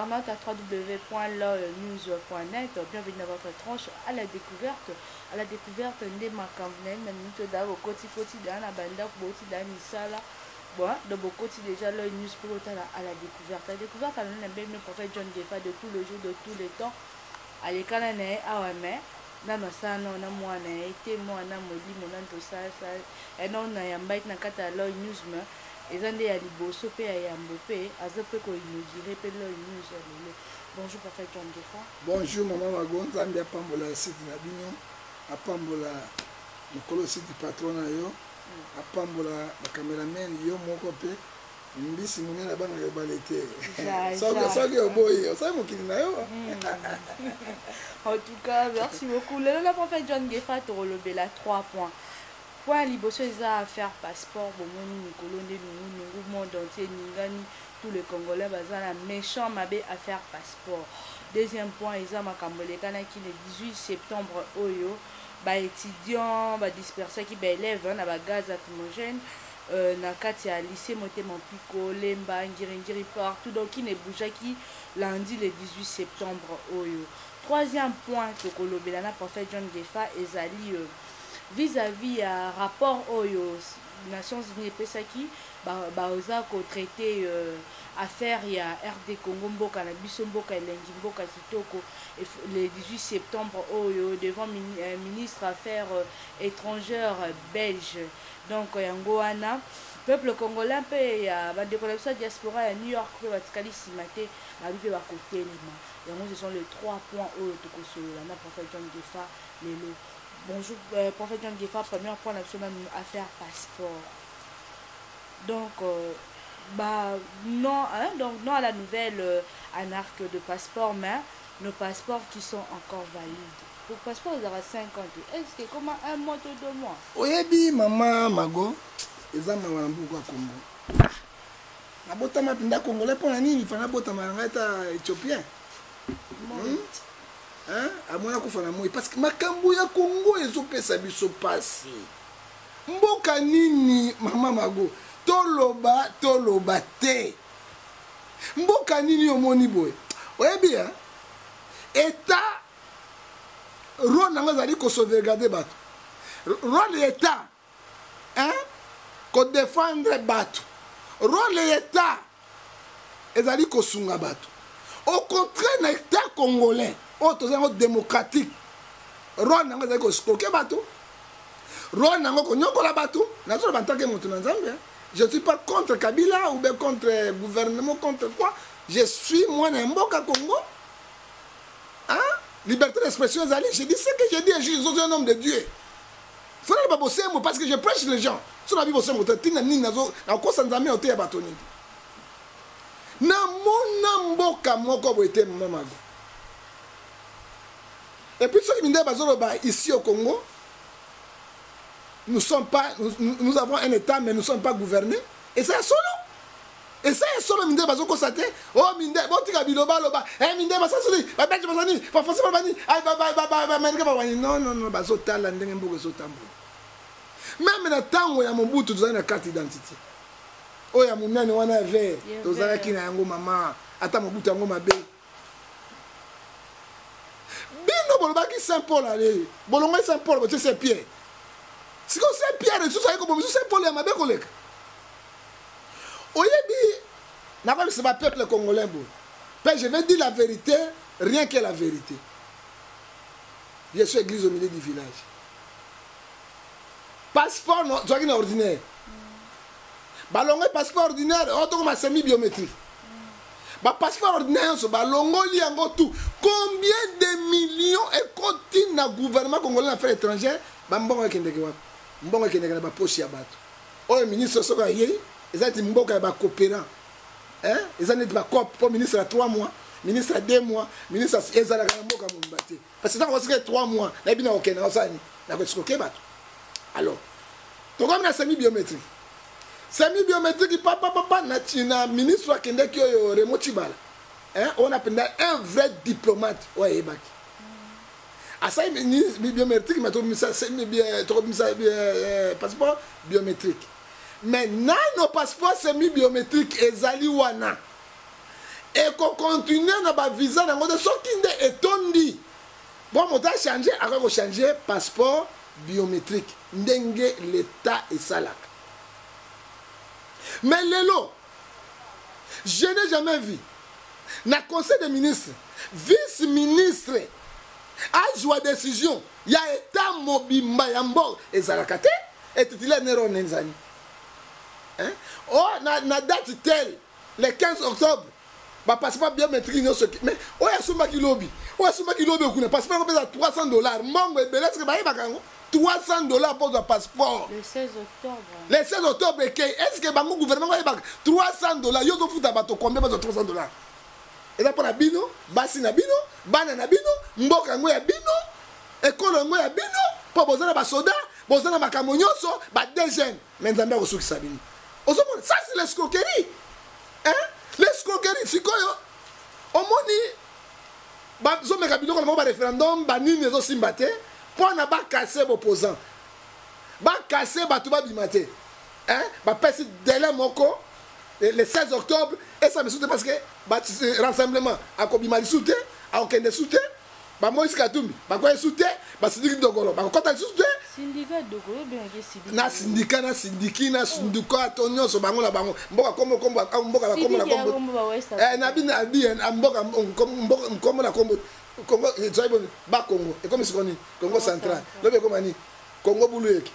internautes à www.lonews.net. Bienvenue dans votre tranche à la découverte. À la découverte des Makamvnen, nous avons côté dans la bande, côté dans Misala. Bon, donc côté déjà le news pour à la découverte. La découverte, on a bien le prophète John Gefa de tous les jours, de tous les temps. À l'école, on est à Wame. Dans ça, on a moi, on a été moi, on a modi, on a tout ça. Et non, on a un bail dans le catalogue news. Ils ont des aliboso pe à Yambopé, à Zopé qu'on nous dirait pe le news. Bonjour, prophète John Gefa. Bonjour, maman Magon, Zambie à Pambola, site Nabignon, à Pambola, le colo site du patron, à Pambola, le caméraman, yo, mon copain, mbisi mwenye na bana balete. Ça qui est beau, ça mon qui n'a yo. En tout cas, merci beaucoup. Le prophète John Gefa te relevé là 3 points. Point liboso eza à faire passeport bomoni Nikolo nde nous monde entier ningani tous les Congolais bazana méchant mabé à faire passeport. Deuxième point eza makambo lekana ki le 18 septembre oyo ba étudiants ba dispersés qui ba élèves na ba gaz lacrymogène na kati ya lycée Motema Mpiko Lemba Ngiri partout donc qui ne bouge qui lundi le 18 septembre oyo. Troisième point que kolobela na prophète John Gefa ezali vis-à-vis à rapport aux Nations Unies pesaki baoza ko traité affaire ya RD Congo mboka na biso mboka elengi mboka kitoko le 18 septembre devant ministre affaires étrangères belge donc yango wana peuple congolais pe ya ba décollation diaspora à New York pe batikali simate ba bi ba kotelema yango ce sont les 3 points to kosolola na prophète John Gefa lelo. Bonjour, prophète John Gefa, premier point national à faire passeport. Donc, non, hein, donc non à la nouvelle anarque de passeport, mais nos passeports qui sont encore valides. Pour passeport, ils auront 50. Est-ce que comment un mois ou 2 mois? Oyebi, maman, mago, ils ont un beaucoup à Congo. La botama pinda congolais pour la nuit, il faut la botama éthiopien. Hein? À moi, parce que makambo ya Congo ezopesa biso pasi. Mboka nini mama mago toloba te. Mboka nini omoni boy. Oyebi hein? État rôle nanga zali ko sauvegarder bato. Rôle état hein? Ko défendre bato. Rôle état ezali ko sunga bato. Au contraire l'état congolais auto démocratique rôle nango zako escroquer bato rôle nango ko nyokola bato nazo bantake moto na Zambie. Je suis pas contre Kabila ou bien contre gouvernement contre quoi, je suis moi na mboka Congo hein, liberté d'expression zali, je dis ce que je dis, je suis un homme de Dieu. Faut pas bosser moi parce que je prêche les gens sur la vie bosser moto tina nini nazo na ko sanzame ote ya bato nini na mona mboka moko boete mamago. Et puis, ceux qui ici au Congo, nous avons un État, mais nous ne sommes pas gouvernés. Et c'est solo. Et c'est solo, minde bazo constaté. Oh, minde, bon, tika biloba, loba. Eh, minde, basa soli. Ba bête, basani. Ba fosse, ba bani. Aïe, ba, non, bazo tala, ndenge mbogo, zo tambo. Même dans le temps où il y a mon bout, tu as une carte d'identité. Oh, il y a mon nani, on a un verre. Tu as qui n'a yango maman. Attends, mon bout, yango ma bé. Bino bolobaki Saint-Paul allez. Bolonga Saint-Paul, c'est Saint-Pierre. Si on Saint-Pierre, c'est ça que Saint-Paul est ma bé collègue. Oyebi, n'a pas c'est pas peuple congolais bon. Mais je vais dire la vérité, rien que la vérité. Je suis église au milieu du village. Passeport non, tu as une ordinaire. Balonga passeport ordinaire, auto comme semi biométrique. Ba passeport ordinaire so ba longoli yango tout. Combien de millions et continue na gouvernement congolais affaires étrangères ba mbongo kendeke wa. Mbongo kendeke na ba poche ya bato. O ministre soka yei, ezati mboka ba coopérant. Hein? Ezani ba cop pour ministre à 3 mois, ministre à 2 mois, ministre ezala ka mboka mumbati. Parce que ça va se 3 mois, na bina okena osani, na ko skoke bato. Alors, to comme na semi biométrique. Semi biométrique papa na ministre akende ki oyo Remotibala. Hein, on appelle un vrai diplomate ouais baki. Asa ministre biométrique mais to passeport biométrique. Mais na nos passeports semi biométrique ezali wana. et qu'on continue na ba visa na ngote soki nde etondi bon moto a changé ako changer passeport biométrique ndenge l'état esalaka. Mais lelo je n'ai jamais vu na conseil des ministres vice-ministre azwa décision ya état mobimba ya mboka ezalaka te etitile nero nenzani. Oh, na date telle le 15 octobre ba passeport biométrique non ce mais oya sumba kilobi kuna passeport ko pesa $300 mbongo ebele ce que ba yeba kango $300 pour le passeport le 16 octobre. Le 16 octobre est-ce que bango gouvernement va yeba $300 yo zo futa bato combien ba $300 et là pour la bino basi na bino bana na bino mboka ngo ya bino ekolo ngo ya bino po bozana ba soda bozana makambo nyonso ba deux jeunes mais nzambe ko sukisa bino. Ça c'est l'escroquerie. Hein? L'escroquerie, c'est quoi? Omoni, zo meka biloko na mo ba référendum, ba nini zo simbate, pour na ba casser opposant. Ba casser ba tuba bimate. Hein? Ba pesi délai moko le 16 octobre et ça me soute parce que ba rassemblement a kobima lisute, a okende soute, ba Moïse Katumbi, ba ko soute, ba Sidiki Dogolo, ba ko kota soute. Syndicat Dogolo bien que Sidiki. Na syndicat na syndiki na syndicat tonyo so bango na bango mboka kombo mboka ba kombo na kombo na bina bien mboka kombo na kombo Congo zaibo ba Congo et comme c'est Congo central lobe comme ni Congo buluyeke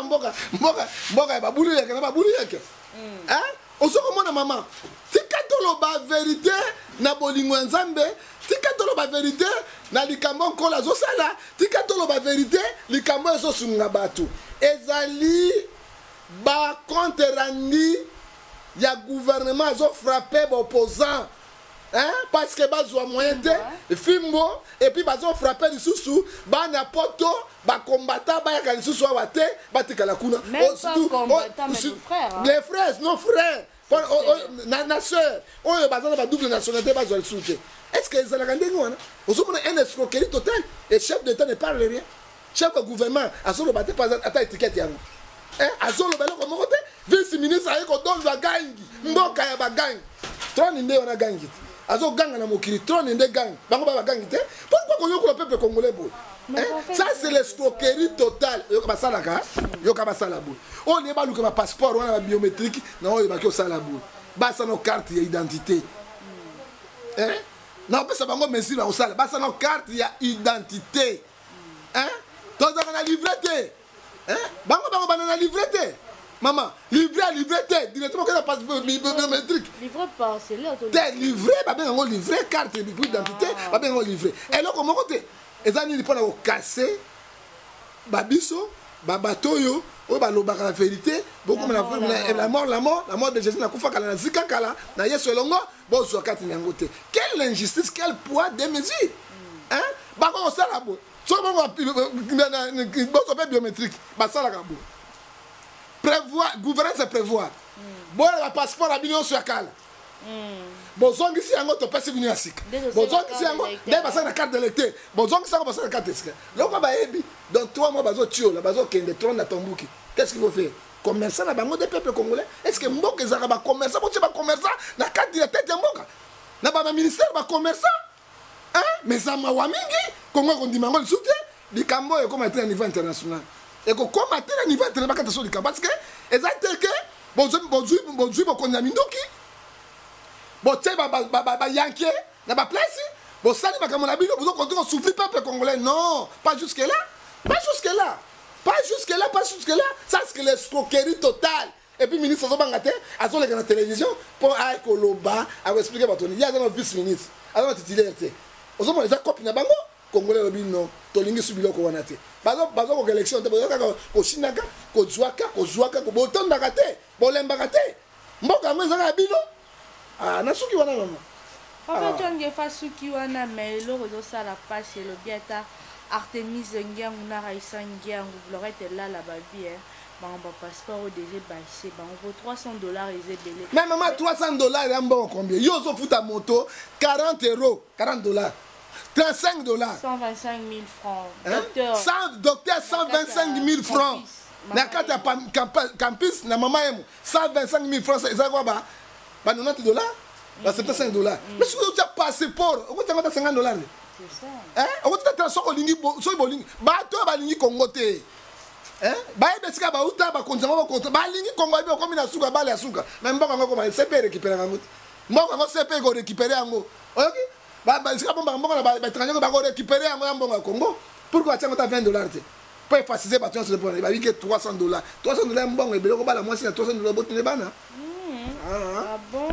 mboka ba buluyeke na ba buluyeke hein osoko mona mama tika tolo ba vérité na bolingo nzambe tika tolo ba vérité na likambo nkola zo sala tika tolo ba vérité likambo eso sunga batu ezali ba compte rendu ya gouvernement zo frapper ba opposant hein parce que bazwa moyen de fimbo et puis bazo frapper lisusu ba na poto ba combattant ba ya lisusu awate batika la kuna les frères nos frères na soeur oyo bazana ba double nationalité bazwa le soutien. Est-ce que ça l'a ndenge wana osomona un escroquerie totale et chef d'état ne parle rien chef de gouvernement azolo baté pas ata étiquette yango hein azolo belo ko mokote vice ministre ayeko don la gangi mboka ya bagangi trône nde wana gangi azo ganga na mokili trône nde gangi bango ba gangi te pourquoi ko yoko le peuple congolais boy ça c'est l'escroquerie totale yoka basala boy on est ba luka ba passeport wana ba biométrique na oyo ba ko sala boy basa no carte d'identité hein non pesa bango mesure na osala basa no carte ya identité hein toza na livreté hein bango banana livreté maman livreté directement que la passeport biométrique livré parcelle t'es livré ba ben ngo livré carte d'identité ba ben ngo livré et là comment côté ezani li pona ko casser ba biso ba batoyo o ba lobaka la vérité beaucoup la mort de Jésus na kufa kala na zika kala na Yesu elongo bo zo kati nyango te. Quelle injustice, quel poids des mesures hein ba ko sala bo so bo bo biométrique ba sala ka bo prévoir gouvernement c'est prévoir bon la passeport à bino sur kala bozongi si yango to pesi bino asika bozongi si yango nde basala na carte d'électeur bozongi si yango basala na carte d'électeur loko ba yebi dans 3 mois bazo tio la bazo kende trône na tombuki qu'est-ce qu'il faut faire commerçant na bango des peuples congolais est-ce que mboka ezaka ba commerçant bo ba commerçant na carte d'électeur ya mboka na ba ministère ba commerçant hein mais ça ma wa mingi kongo ko ndima ngo soute likambo e comme à niveau international et ko comme à niveau international ba kata so likambo parce que ezate que bozui bo konya mindoki bote ba yanké na ba place bo sali makambo na bino bozo continuer souffrir peuple congolais non pas jusque là ça c'est l'escroquerie totale et puis ministre Zobangate azo le na télévision pour a koloba a expliquer batoni ya na vice ministre alors titulaire te ozo mo za copie na bango congolais lobi non tolingi subilo ko wana te bazo ko élection te bozo ko shinaka ko zwaka ko botondaka te bolembaka te mboka ngo za bino na suki wana mama en fait on est face suki wana mais le réseau ça la passe le biata Artemis Ngiangu na Raissa Ngiangu Florette là là-bas bien ba passeport au DG baissé ba on vaut $300 et belé mais maman $300 et un bon combien yo zo futa moto $40 $40 $35 125 000 francs docteur 125 000 francs na kata campus na mama emo 125 000 francs ça quoi ba $90 accepter 5 dollars. Mais si tu as passeport, on va 50 dollars. C'est ça. Hein? On va te transformer au lingi, so bolingi. Ba to ba lingi Congo te. Hein? Ba ebesika ba uta ba konza ba konza. Ba lingi Congo ba komi na suka ba le suka. Mais mboko ngo ko CP récupérer ngo. Mboko ngo CP go récupérer ngo. OK? Ba sika bomba mboko na ba étranger ba go récupérer ngo ya mbongo Congo. Pourquoi tu as 20 dollars te? Pour effacer ba tu sur le point. Ba wiki 300 dollars. 300 dollars mbongo ebele ko ba la mwasi na 300 dollars botu ne bana. Ah bon?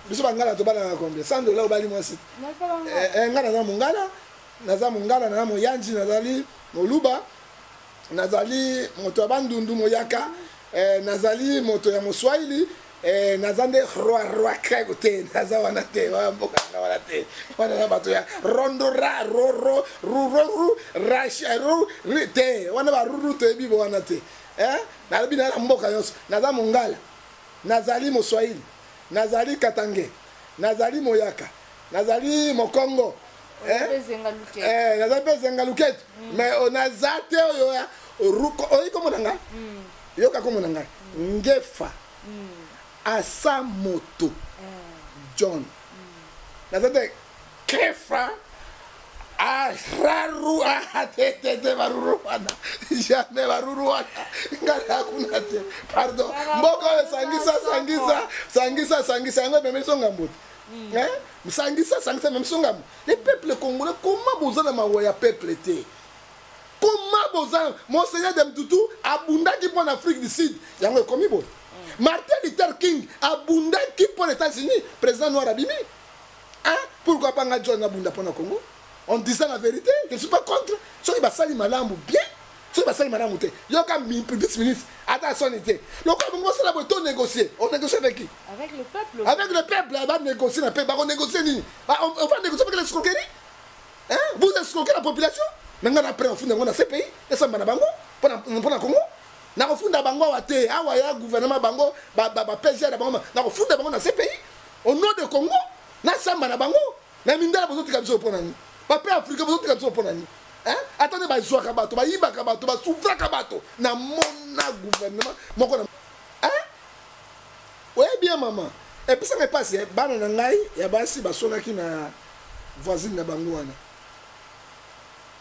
Biso bangala to bana combien? 100 dollars bali mwasi. Ngala na mungala. Naza mungala na moyanji nazali moluba. Nazali moto abandundu moyaka. Nazali moto ya moswahili. Nazande roi kagote naza wana te wa mboka wana te wana bato ya rondora roro ruru rasharu te wana ba ruru te bibo wana te na bina na mboka yonso naza mungala nazali moswahili nazali katange nazali moyaka nazali mokongo nazali pezenga luket mais onazate oyo ya ruko oyi komo nanga yoka komo nanga ngefa Asa moto John nazate kefa raru tete baruru wana jamais baruru wana ngala kuna te pardon mboko sangisa ngo même songa mbote sangisa même songa les peuples congolais comment bozana mawoya peuple te comment bozana monseigneur de Mtutu abundaki pour l'Afrique du Sud yango komi bo Martin Luther King abundaki pour les États-Unis, président noir abimi. Hein? Pourquoi pas John abunda pour le Congo? On disait la vérité, je ne suis pas contre. Ceux qui va salir malamou bien, ceux qui va salir malamou té. Il y a quand même 10 minutes, attention était. Donc on va négocier. On négocie avec qui? Avec le peuple. Avec le peuple, on va négocier, on négocier nini? On va négocier avec les escroqueries. Hein? Vous escroquez la population? Maintenant après on fonde dans ces pays, et ça m'a bango pour le Congo. Na kofunda bango wate awa ya gouvernement bango ba PG na bango na kofunda bango na ces pays au nom de Congo na samba na bango na mindala bozo tika biso pona ni ba pe Afrique bozo tika biso pona ni hein attendez ba zwa ka bato ba yiba ka bato ba souffra ka bato na mona gouvernement moko na hein ouais bien maman et puis ça me passe bana na ngai ya basi ba sonaki na voisine na bango wana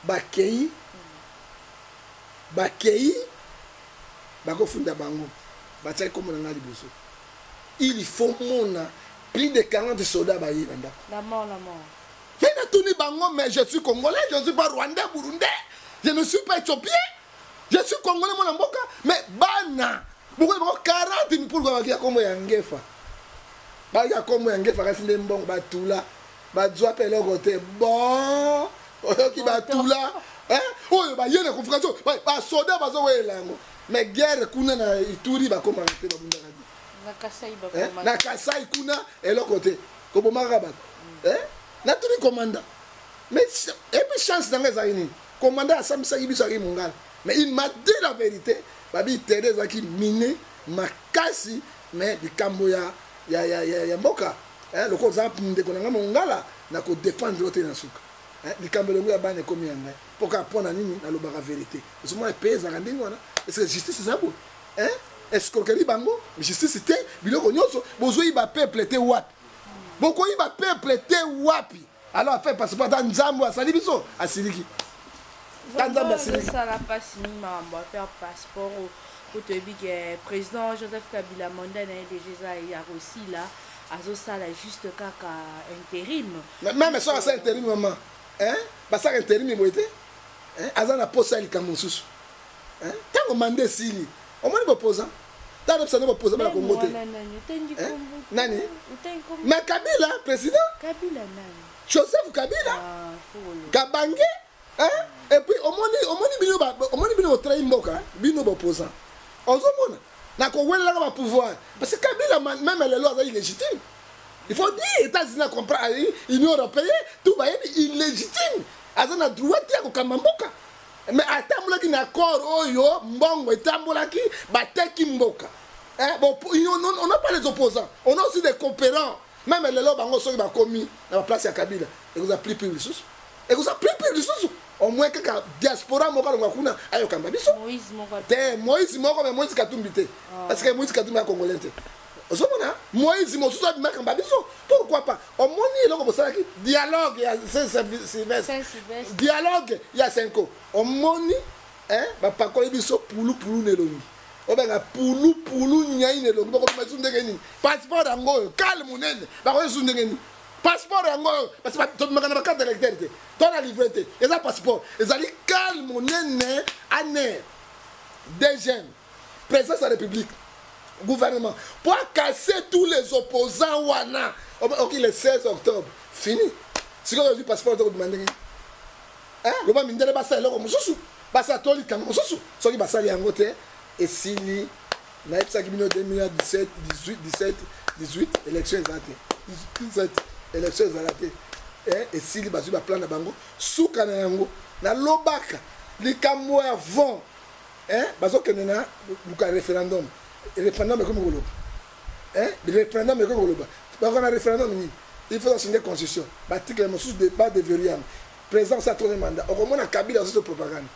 bakei bakofunda bango bataki komona nga liboso il faut mona plus de 40 soldats bayiranda la mort mais natuni bango mais je suis congolais je ne suis pas rwandais burundais je ne suis pas éthiopien je suis congolais mona mboka mais bana boko bango 40 pourquoi bakia kombo ya ngefa bakia kombo ya ngefa kasi nde mbongo batula bazwa peloko te bon oyoki batula oyo bayene confrontation ba soda bazo welango mais guerre kuna na Ituri ba koma te ba bunda ngadi na Kasai kuna eloko te ko bomaka bato na tuni commandant mais et puis chance dans les années commandant a samisa biso aki mungala mais il m'a dit la vérité babi Teresa qui miné makasi mais bikambo ya mboka le ko za pinde ko nga mungala na ko défendre l'autre na suka likambo lengo ya bana komi yanga poka pona nini na lobaka vérité osoma pesa ngandingo wana est-ce que justice ça bon hein est-ce que bango justice te biloko nyonso bozo iba peuple te wapi boko iba peuple te wapi alors fait passeport dans nzambo asali biso asiliki dans nzambo asiliki ça la passe minimum on va faire passeport pour te dire que président Joseph Kabila Monda na déjà il y a aussi là azo sala juste kaka intérim même ça c'est intérim maman hein ba ça intérim moité hein azana posa il kamususu hein tango mandé sili au moins opposant tango ça ne opposant ba Congo te nani mais Kabila président Kabila nani Joseph Kabila Kabange hein et puis au moins bino trahi mboka bino opposant ozomona na ko wela ba pouvoir parce que Kabila même les lois illégitimes. Il faut dire États-Unis comprendre l'Union européenne tout va être illégitime. Azana droit ya ko kamamboka. Mais atambola ki na accord oyo mbongo etambola ki bateki mboka. Bon on n'a pas les opposants. On a aussi des coopérants. Même les lois bango so ba komi na la place ya Kabila. Et vous a pris plus ressources. Et vous a pris plus ressources. Au moins que diaspora moka longa kuna ayo kamba biso. Moïse moko mais Moïse Katumbi te. Parce que Moïse Katumbi a congolais te. ozomona Moïse mosusu abimaka babiso pourquoi pas omoni eloko bosalaki dialogue ya Sylvestre dialogue ya 5 ans omoni bapakoli biso pulu nelongi obenga pulu nyai nelongi bakobima biso ndenge nini passeport yango oyo kale monene bakoyi biso ndenge nini passeport yango oyo parce que tobimaka na bakarte électeur te to na livre te eza passeport ezali kale monene aner DGM présidence de la République gouvernement pour casser tous les opposants wana ok le 16 octobre fini si on a vu passeport de demander le ba mindele basa eloko mususu basa toli kango mususu soki basali yango te esili na epsa ki bino 2017 18 élection ezate 17 élection ezate esili bazwi ba plan na bango suka na yango na lobaka likambo avant bazokende na luka référendum référendum comme ngolo référendum comme ngolo ba on a référendum ni il faut changer la constitution l'article mosusu débat de veriam président ça troisième mandat au moins na Kabila sur propagande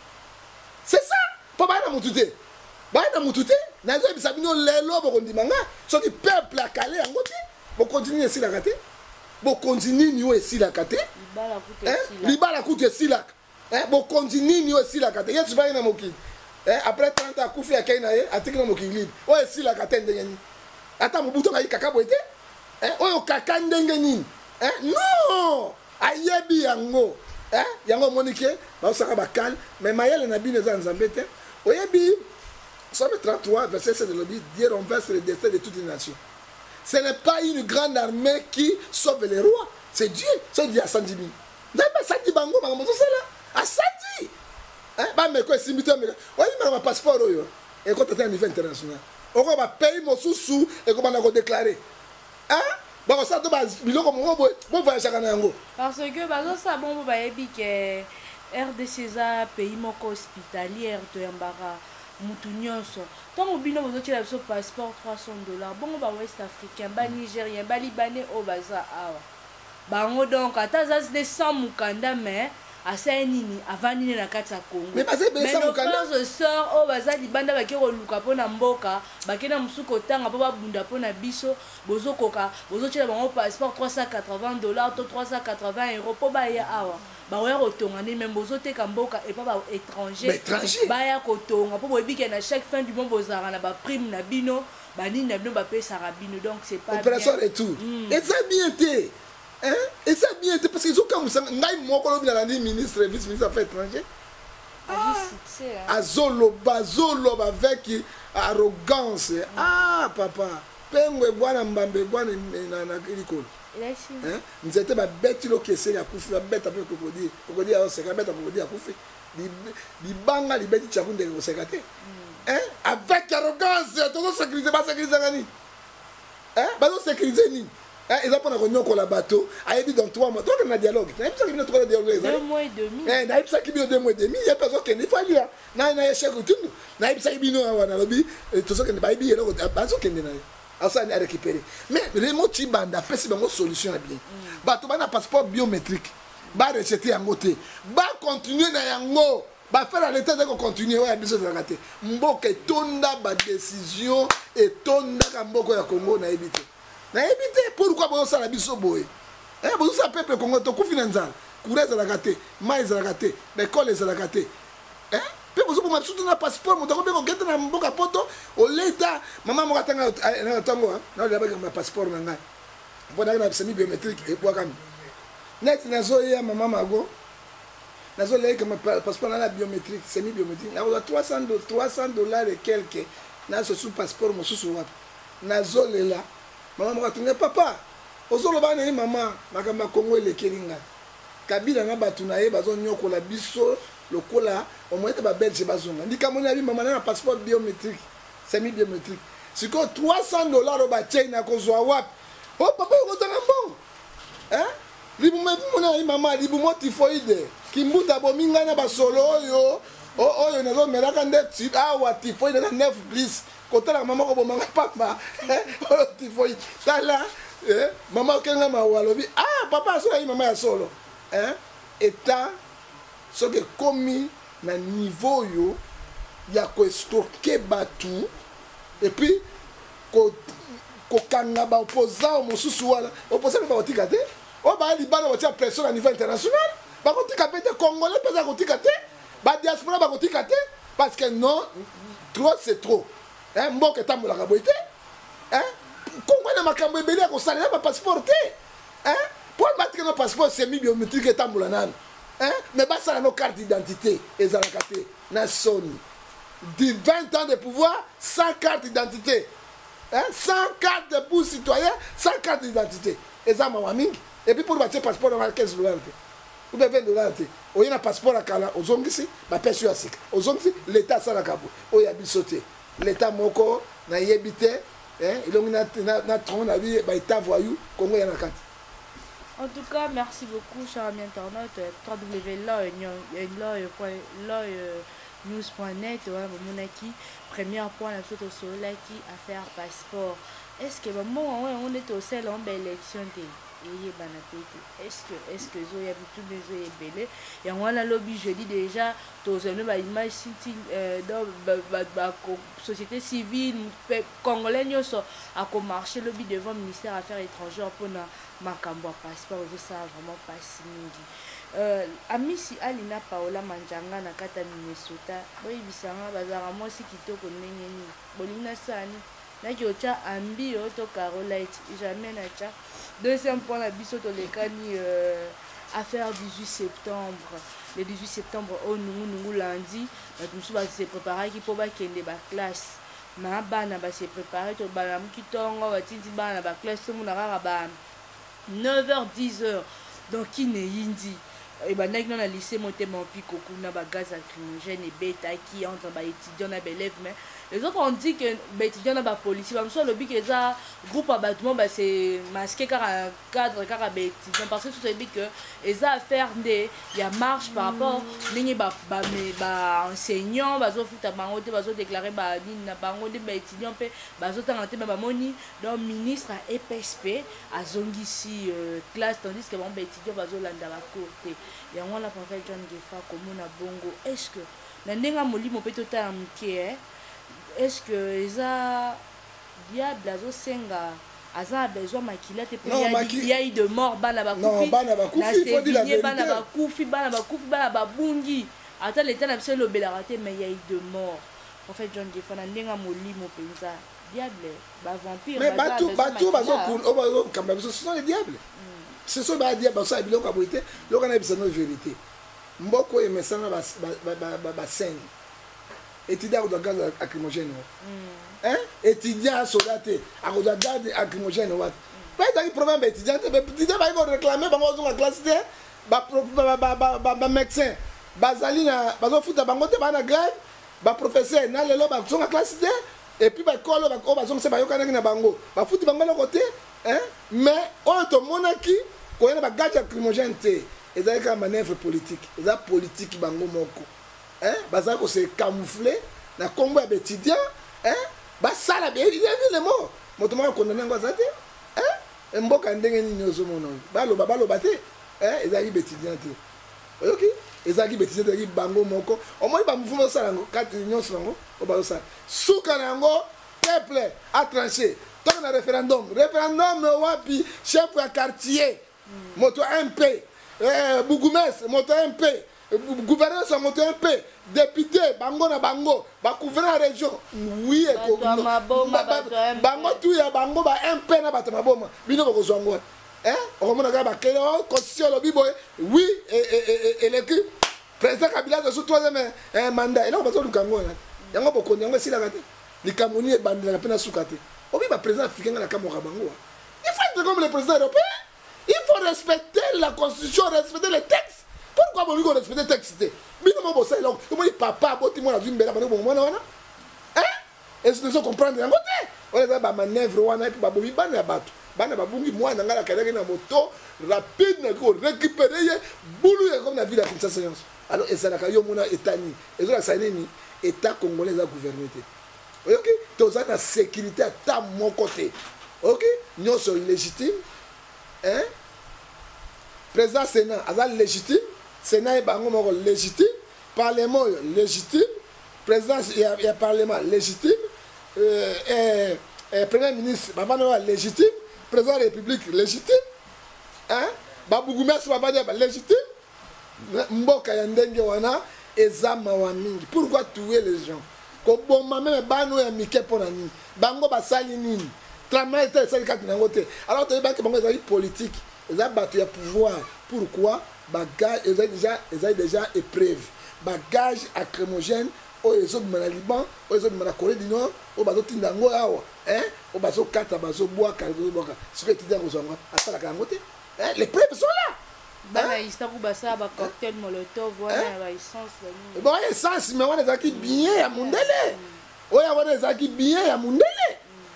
c'est ça pas ba na mutute na zo bisa bino lelo bo kondimanga so ki peuple a calé yango te bo continuer si la kate bo continuer ni o si la kate libala kutu si la bo continuer ni o si la kate yetu ba na mokili après 30 ans kufi akaina ye atiki na mokili libre o si la kate ndenge ni ata mobuto ngai kaka boite oyo kaka ndenge nini non ayebi yango yango monike baosaka bakale mais mayele na bino eza nzambe te oyebi Somme 33 verset 7 de l'Obéi, Dieu renverse le destin de toutes les nations. Ce n'est pas une grande armée qui sauve les rois, c'est Dieu. C'est Dieu à Sandi Bin. Vous n'avez pas Sandi Bango, mais c'est ça là. À Sandi. Bah mais quoi, c'est mi temps, mais oui, mais on a passeport et quand tu es à niveau international, on va payer mon sous et comment on a déclaré. Bon ça doit être biloko mo bon voyage à Nango. Parce que bazo ça bon ba yebi que RDC za pays moko hospitalier to yambara mutu nyonso. Tant bino bozo la so passeport $300 bon ba West Africain ba Nigérien ba Libanais au baza awa. Bango donc ata za de 100 mukanda mais asa nini avani na kati ya Congo. Mais nos frères et sœurs au baza libanda bakero luka pona mboka bakena musuko tanga po babunda pona biso bozo koka bozo tshela bango passeport $380 to €380 po ba ya awa ba oya kotonga ni même bozo teka mboka et pas ba étranger ba ya kotonga po boyebike na chaque fin du mois bozara na ba prime na bino ba nini na bino ba pesa rabino donc c'est pas opération retour et ça bien été. Et ça bien parce qu'ils ont comme ça ngai moko lobi na ndi ministre vice-ministre affaires étrangères azoloba avec arrogance papa pengwe bwana mbambe bwana na likolo nzete ba beti lo kese ya kufi ba beta pe kokodi ya oseka beta kokodi ya kufi di banga li beti chakunde ko sekate avec arrogance to sécuriser ba sécuriser ngani ba zo sécuriser ni ils ont pas de bateau. Aïe, dans 3 mois. Donc, on a dialogue. Il y a pas de dialogue. 2 mois et demi. Il y a pas de 2 mois et demi. Il y a pas de dialogue. Il y a pas de dialogue. Il y a pas de dialogue. Il y a pas de dialogue. Il y a pas de dialogue. Il y a pas récupérer. Mais les mots Tibanda, c'est une solution bien. Bateau, un passeport biométrique. Ba rejeter en côté. Ba continuer dans yango. Ba faire l'état de continuer. Ouais, besoin de rater. Mboka tonda ba décision et tonda kamboko ya Congo na éviter. Na éviter pourquoi bon ça la biso boy bon ça peuple Congo to kufinanza kureza la gâté mais la gâté l'école les la gâté pe bozo pour masutu na passeport mo to ko ngeta na mboka poto o leta mama mo katanga na tango na le ba passeport na ngai bona na semi biométrique et quoi comme net na zo ya mama mago na zo le que passeport na biométrique semi biométrique na $300 et quelques na ce sous passeport mo sous wapi na zo le là maman m'a papa ozolo bana ni maman makamba Congo le kelinga Kabila na batu na ye bazo nyoko la biso lokola au moins ba belge bazonga ndika moni abi maman na passeport biométrique semi biométrique siko $300 ba China ko zwa wapi oh papa ko tanga bon libu mona maman libu mo typhoïde kimbuta bominga na basolo oyo oyo nazo melaka ndeti awa typhoïde na 9 plus kotala maman ko bomanga papa typhoïde tala maman kenga mawalobi papa so yi maman ya solo eta so que komi na niveau yo ya ko stocker batu et puis ko kokanga baopposant mosusu wana opposant mpe bakotika te oyo baya libanda batia pression na niveau international bakotika mpe te congolais mpenza kotika te badiaspora bakotika te parce que non trop c'est trop mboka etambolaka boye te congolais na makambo ebele ya kosalela bapasseport te mpo batika na passeport semi biométrique etambola nano mais basala no carte d'identité ezalaka te na soni du 20 ans de pouvoir sans carte d'identité sans carte de pour citoyen sans carte d'identité eza mawa mingi et puis pour batie passeport na 15 dollars te ou bien 20 dollars te oye na passeport akala ozongisi bapesi yo ya sika ozongisi l'état asalaka boye oyo ya biso te l'état moko nayebi te elongi na tronc na bi baétat voyou kongo ya na kati. En tout cas, merci beaucoup, chers amis internautes. www.news.net, premier point, la photo sur là qui affaire passeport. Est-ce que moment on est au sel en belle élection est-ce que zo ya tout des zo belé et on a lobby je dis déjà tous ba image dans société civile congolais nyoso a marché lobby devant ministère affaires étrangères pour na makambo passeport ça vraiment pas singi amisi alina Paola Manjanga na kata Minnesota boy bisanga bazara moi si kitoko ndenge ni bolina sani naki ocha ambi to Carolite jamais na cha. Deuxième point, la biso to lekani affaire 18 septembre. Le 18 septembre, au nous lundi, nous sommes se préparer qui pour kende ba classe. Na bana ba se préparer to bana mukitongo batindi bana ba classe mu na ba 9h 10h. Donc qui ne yindi et ben dans le lycée monté mon pico kuna ba gaz lacrymogène et bêta qui entre ba étudiants na élèves mais les autres ont dit que ba étudiants na ba policier comme ça le but que ça groupe abattement ba c'est masqué car un cadre car ba étudiants parce que tout dit que les affaires de il y a marche par rapport ningi ba enseignants ba zo futa bango te ba zo déclarer ba ni na bango de ba étudiants pe ba zo tangante ba moni donc ministre à EPSP a zongisi classe tandis que bon ba étudiants ba zo landa ba côté et on a pas fait John Gefa comme on a bongo est-ce que n'endenga molimo peut tout amké est-ce que ça diable azo senga aza besoin makila te pour il y a eu de mort bana ba kufi il faut dire la vérité bana ba kufi bana ba bungi ata l'état na biso lobela raté mais il y a eu de mort en fait John Gefa n'endenga molimo penza diable ba vampire mais batou bazo pour kamba biso ce sont les diables. Ce sont des diables, ça biloko aboité, loko na bisano vérité. Mboko e mesana ba scène. Étudiant de gaz lacrymogène. Étudiant soldaté, à cause de gaz lacrymogène wat. Pas des problème étudiant, étudiant ba ils réclamer bango dans la classe T, ba médecin, bazali na bazo futa bango te ba na grève, ba professeur na lelo ba zonga classe T et puis ba kolo ba zonga se ba yokana na bango. Ba futi bango le côté, mais auto monaki quand il y a des gaz lacrymogènes, ils ont une manœuvre politique. Ils ont politique bango moko. Bazar ko se camoufler na combo ya étudiant, ça la bien, il a vu les mots. Motomo condamné ngozate, mboka ndenge ni nyozo mono. Baloba te, ils ont eu étudiant te. OK? Ils ont eu étudiant te bango moko. Au moins ba mouvement ça ngo 4 unions sango, o ba ça. Souka nango peuple a tranché. Dans le référendum wapi chef de quartier moto MP bougumestre moto MP gouverneur sa moto MP député bango na bango ba gouverneur région oui bango tout ya bango ba MP na bato maboma bino ko zongo on mona ga ba kelo constitution lo bibo oui et l'équipe président Kabila de sous troisième mandat et là on va zo lukango yango boko yango sila kate likamoni e bandela pena sukate. Oui, le président africain a la Cameroun. Il faut être comme le président européen. Il faut respecter la constitution, respecter les textes. Pourquoi on veut respecter les textes? Mais non, comment il papa, moi la une belle hein? Est-ce que vous comprenez un côté? On est dans la manœuvre, on a pas bobi ban battu. Ban babungi moi dans la carrière na moto rapide na ko récupérer boulou comme la ville à Kinshasa. Alors et ça la kayo mona etani. Et ça ça ni état congolais a gouverné. Ok, tous la sécurité à mon côté. Ok, nous sommes légitimes. Président Sénat, légitime. Sénat est légitime. Parlement légitime. Président, il y a Parlement légitime. premier ministre bavana légitime, président de la République légitime, hein? Babougumès bavana légitime. Mboka ya ndenge wana ezama wa mingi. Pourquoi tuer les gens? Ko bomba même bano ya mike pona nini? Bango basali nini? Travail était ça quand nango te. Alors tu banque bango ezali politique. Ezali bato ya pouvoir. Pourquoi? Bagage ezali déjà épreuve. Bagage lacrymogène o ezo na Liban, o ezo na Corée du Nord, o bazo tinda ngo awa, hein? O bazo kata bazo bois kazo boka. Ce que tu dis ngo zonga, asala ka ngo te. Hein? Les preuves sont là. Bana istaku basa ba cocktail molotov wana ba essence la. Bon essence mais wana ezaki bien ya mundele. Oya wana ezaki bien ya mundele.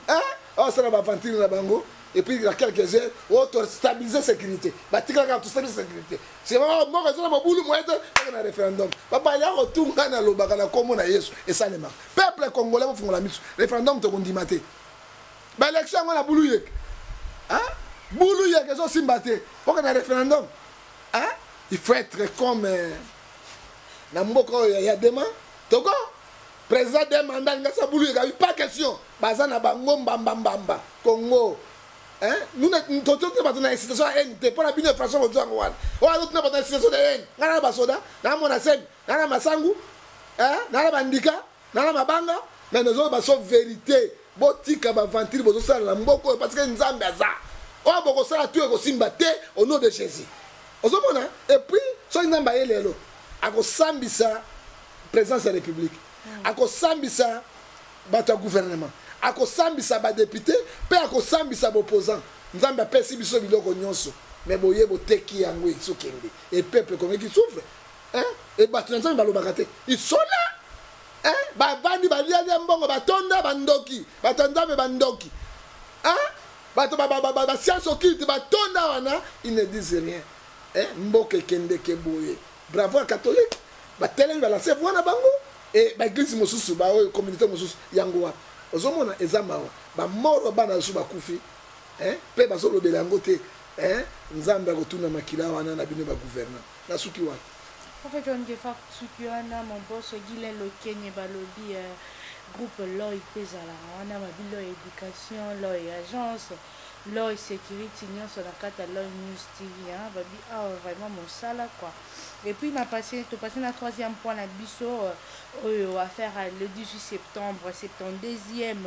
Hein? Oh ça va aventure na bango. Et puis il y a quelques heures, auto stabiliser sécurité. Bah tu quand tu stabiliser sécurité. C'est vraiment bon que ça m'a boulu moi être un référendum. Papa il y a retour na lobaka na komo na Yesu et ça les marque. Peuple congolais vous font la mise. Référendum te condimate. Bah élection on a boulu yek. Hein? Boulu yek ils sont simbaté. Pour que na référendum. Hein? Il faut être comme na mboko ya demain. Togo président demanda ngasa boulu yek pas question. Bazana bango mbamba Congo. Hein? Nous ne sommes pas dans une situation de haine. Pour la bonne façon de faire. On est dans une situation de haine. On a un soda, on a un asem, on a un sangu, on a un bandika, on a un banga. Mais nous avons une vérité. Botika va ventir, vous savez, la mboko parce que nous avons ça. On a beaucoup ça tuer au Simbaté au nom de Jésus. Vous savez, et puis, si nous avons l'élo, à cause Sambisa, présidence de la République, à cause Sambisa, bateau gouvernement. Ako sambisa ba député pe ako sambisa ba opposant nzambe apesi biso biloko nyonso mais boye boteki yango isokende et peuple comme qui souffre hein et bato nzambe balobaka te ils sont là hein ba bandi ba lia mbongo batonda bandoki batonda bandoki hein bato ba science occulte batonda wana ils ne disent rien hein mboke kende ke boye bravo catholique ba télé ba lancer voix na bango et ba église mosusu ba communauté mosusu yango wa ozomona ezamawa ba moro bana su bakufi pe bazolo belango te nzambe akotuna makila wana na bino ba gouvernement na suki wa en fait on defa suki wana mon boss Guilain Lokenye balobi groupe Loy Pezala wana mabilo éducation Loy agence Loy sécurité nyonso na kata Loy News TV babi vraiment mon sala quoi. Et puis, on a passé la troisième point, la biso, à faire le 18 septembre, 72e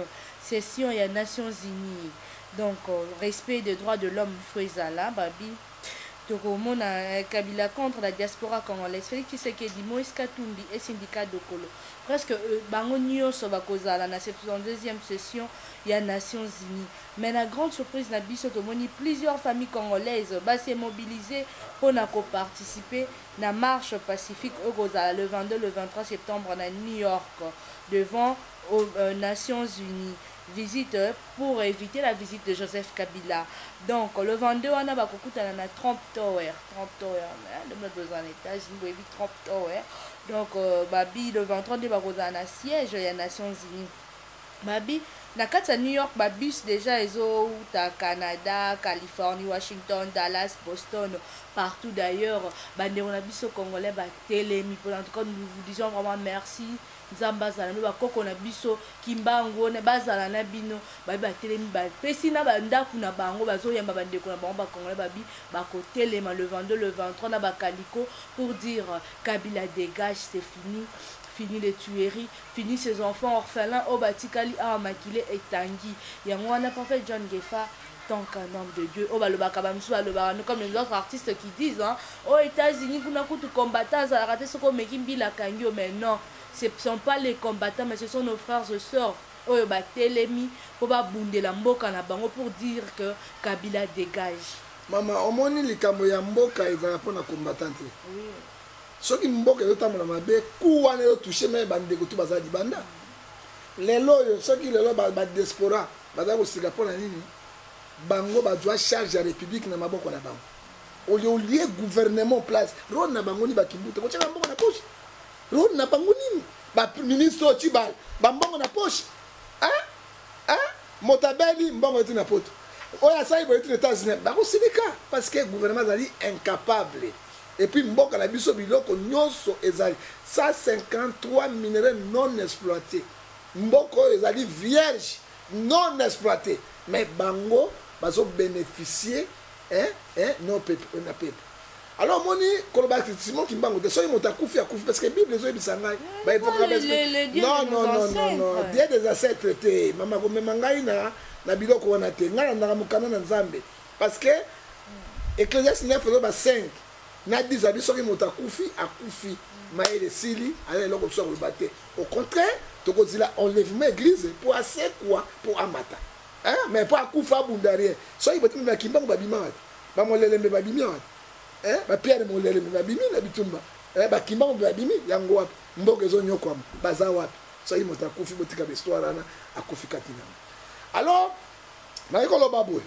session il y a Nations Unies. Donc, respect des droits de l'homme, Fouezala, Babi. Donc, au monde, Kabila contre la diaspora congolaise. Félix Tshisekedi, Moïse Katumbi et syndicat de Kolo. Presque, Bango Nyos, Bakozala, dans cette 72e session, il y a Nations Unies. Mais la grande surprise, la biso, plusieurs familles congolaises s'est mobilisées pour participer à la marche pacifique le 22 le 23 septembre à New York devant aux Nations Unies. Visite pour éviter la visite de Joseph Kabila. Donc le 22 on a Trump Tower, besoin États-Unis pour éviter Trump Tower. Donc babi le 23 on a un siège des Nations Unies. Babi na kati New York bus déjà ezo ta Canada, Californie, Washington, Dallas, Boston, partout d'ailleurs bande on a biso congolais ba télémi pour en tout cas nous vous disons vraiment merci nzamba zala ba koko na biso kimbango na bazala na bino ba télémi ba pesi na ba ndaku na bango bazo yamba bande ko na bango ba congolais babi ba ko téléma le 22 le 23 na ba kaliko pour dire Kabila dégage, c'est fini. Fini les tueries, fini ses enfants orphelins, au Batikali, à Makile et Tanguy. On n'a pas fait John Gefa tant qu'un homme de Dieu. Au Balobakabamsou, comme les autres artistes qui disent, hein, aux États-Unis, vous n'avez pas de combattants, ça a raté ce qu'on met la Kangyo, mais non, ce ne sont pas les combattants, mais ce sont nos frères et sœurs. Oh, Télémi, pour pas bounder la mboka na bango pour dire que Kabila dégage. Maman, au moins, les Kambo ya mboka, ils vont répondre à combattants. Oui. Ceux qui mboka yotambola mabe kuwana yo toucher mais bandeko tu bazali banda lelo yo ceux qui lelo ba diaspora baza ko Singapour na nini bango ba doit charge la république na maboko na bango au lieu gouvernement place ron na bango ni bakimbuta ko chaka mboko na poche ron na bango nini ba ministre Tibal ba mbongo na poche motabeli mbongo tu na poto oya sai bo tu États-Unis ba ko sindika parce que gouvernement ali incapable. Et puis mboka na biso biloko nyonso ezali 153 minéraux non exploités. Mboko ezali vierge non exploité mais bango bazo bénéficier non peuple na peuple. Alors moni koloba Simon Kimbangu de soyi mota kufi parce que Bible zo ebisa ngai ba non Dieu des ancêtres te mama ko memangai na biloko wana te ngala na mukana na Nzambe parce que Ecclésiaste 9 ba 5 na 10 abiso ki mota kufi akufi maïle sili allez loko so ko baté au contraire to ko dila enlèvement église pour assez quoi pour amata mais pas akufa bundarie soyi bote me Kimbangu babima ba molele me babimi ba pierre molele me babimi na bitumba ba Kimbangu babimi yango wapi mboke zo nyoko baza wapi soyi mota kufi botika histoire ana akufi katina. Alors naiko babwe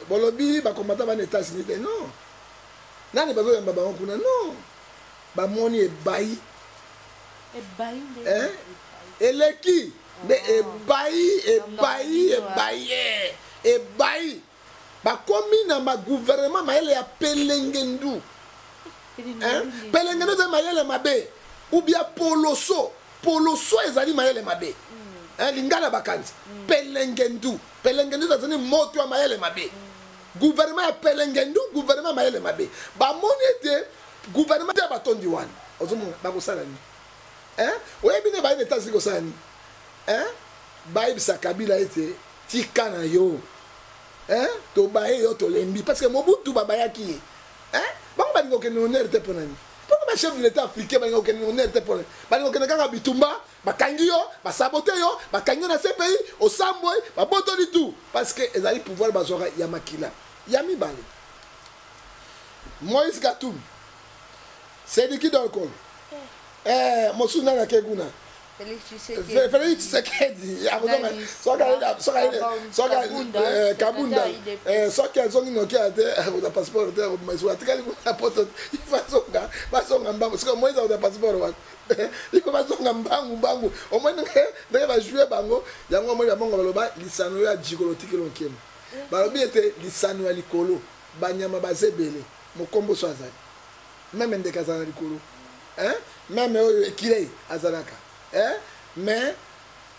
bolobi ba combattant ba États-Unis non nani bazo yamba ba kuna non ba moni ebayi eleki mais ebayi ba komi na ma gouvernement maele ya pelengendu pelengendu de maele mabe ou bien poloso ezali maele mabe lingala bakanzi pelengendu tazani moto ya maele mabe gouvernement ya pelengendu gouvernement maele mabe ba moni ete gouvernement ya batondi wana ozomona bakosala ni oyebi ne baye États-Unis kosala ni bayebisa Kabila ete tika na yo tobaye yo tolembi parce que Mobutu babayaki bango balinga okende honneur te mpona ni pourquoi ba chef de l'état africain balinga okende honneur te mpona balinga okende kaka bitumba bakangi yo basabote yo bakangi na CPI osambwe babotoli tout parce que ezali pouvoir bazwaka ya makila ya mibale Moïse Katumbi Sediki Dolkol Mosuna na Keguna Félix Tshisekedi Kabunda soki azongi noki ate akoza passeport te akomaisu atikali kuna poto ifazonga bazonga mbangu sika Moïse akoza passeport wana iko bazonga mbangu omoi ndenge bajouer bango yango omoi babongo baloba lisano ya jikolo tikelo nkema balobi ete lisano ya likolo banyama bazebele mokombo so azali même ndeka azala likolo même oyo ekirei azalaka mais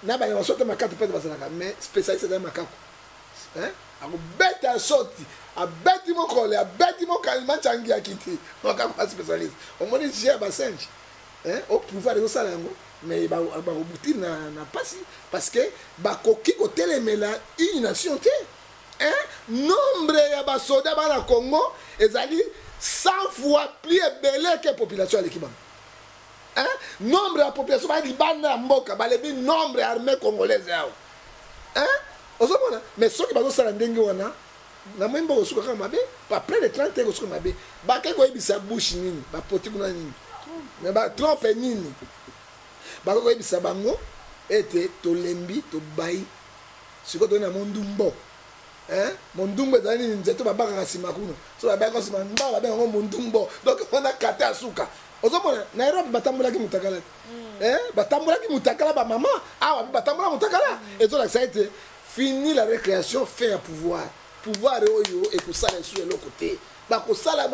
na banyama sote makati mpe bazalaka mais spécialiste ezali makako akobeta soti abeti mokole abeti mokalima ntyangi ya kiti makako ya spécialiste omoni jia basinge au pouvoir ezosala yango mais bakobuti na pasi parce que bakoki kotelemela une nation te nombre ya basoda bana Congo ezali 100 fois plus ebele que population aleki bango nombre ya population bali bana mboka balebi nombre ya armée congolaise yao ozomona mais soki bazosala ndenge wana na mwimbo kosukaka mabe pa près de 30 ans kosuka mabe bakei koyebisa bush nini bapoti kuna nini mais batrompe nini bakei koyebisa bango ete tolembi tobayi sikoyo toyei na mondumbo mondumbo ezali nini nzeto babakaka nsima kuna so babakaka nsima mba babengango mondumbo donc wana kate asuka ozomona Nairobi batambolaki mutakala batambolaki mutakala bamama awa batambola mutakala ezolakisa ete fini la récréation fin ya pouvoir oyo ekosala esu eloko te bakosala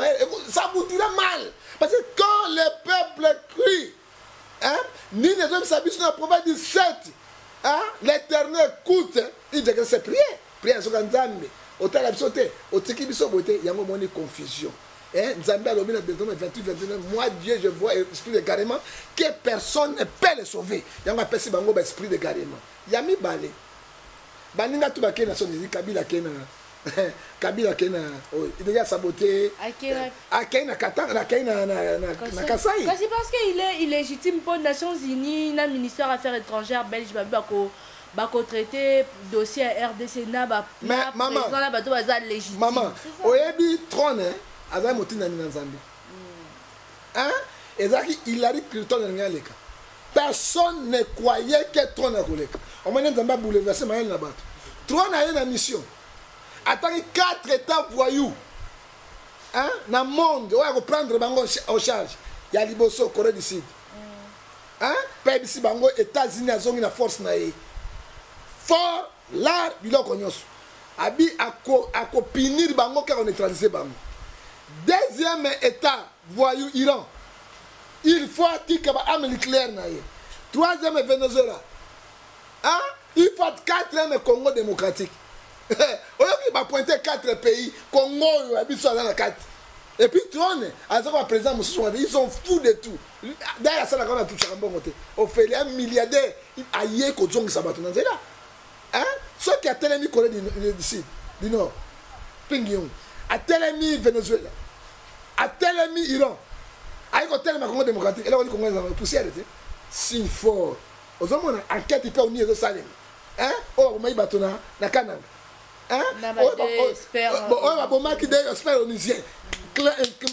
ça boutira mal parce que quand le peuple crie nini ezobisa biso na proverbe 17 l'éternel écoute il dit que c'est prière soka Nzambe otala biso te otiki biso bote yango moni confusion Nzambe alobi na Deutéronome 28-29 moi Dieu je vois esprit de garement que personne ne peut le sauver yango apesi bango ba esprit de garement ya mibale baninga tu bakei na soni Kabila kena il déjà saboté akei na Katanga akei na Kasai kasi parce que il est illégitime pour les Nations Unies na ministère affaires étrangères belge bako traiter dossier RDC na ba président na bato baza légitime maman oyebi trône azali motina ni na Nzambe ezaki Hillary Clinton na leka personne ne croyait que trône a koleka omoni Nzambe a bouleversé mayele na bato trône a une mission attendez 4 états voyous na monde oya prendre bango en charge ya liboso Corée du Sud pe bisi bango États-Unis azongi na force na ye fort l'art biloko nyonso abi akopinir bango kaka neutraliser bango. Deuxième état voyou Iran, il faut atika ba arme nucléaire na ye 3e Venezuela. Hein? Il faut 4e Congo démocratique. On va pointer 4 pays. Congo, il y a 4. Et puis, trône, président, ils sont fous de tout. D'ailleurs, ça, on a tout un bon côté. On fait un milliardaire. Aïe, Kozong, ça va tout dans là. Hein? Ceux qui ont tellement Corée du Nord, Pyongyang, a tellement Venezuela, a tellement Iran, a tellement Congo démocratique. Et là, on dit Congo est poussière. Si fort. Aux hommes, on a enquête, il peut unir les salles. Hein? Oh, on a eu Batona, na Canada. Hein? Oh, on a espère onusien.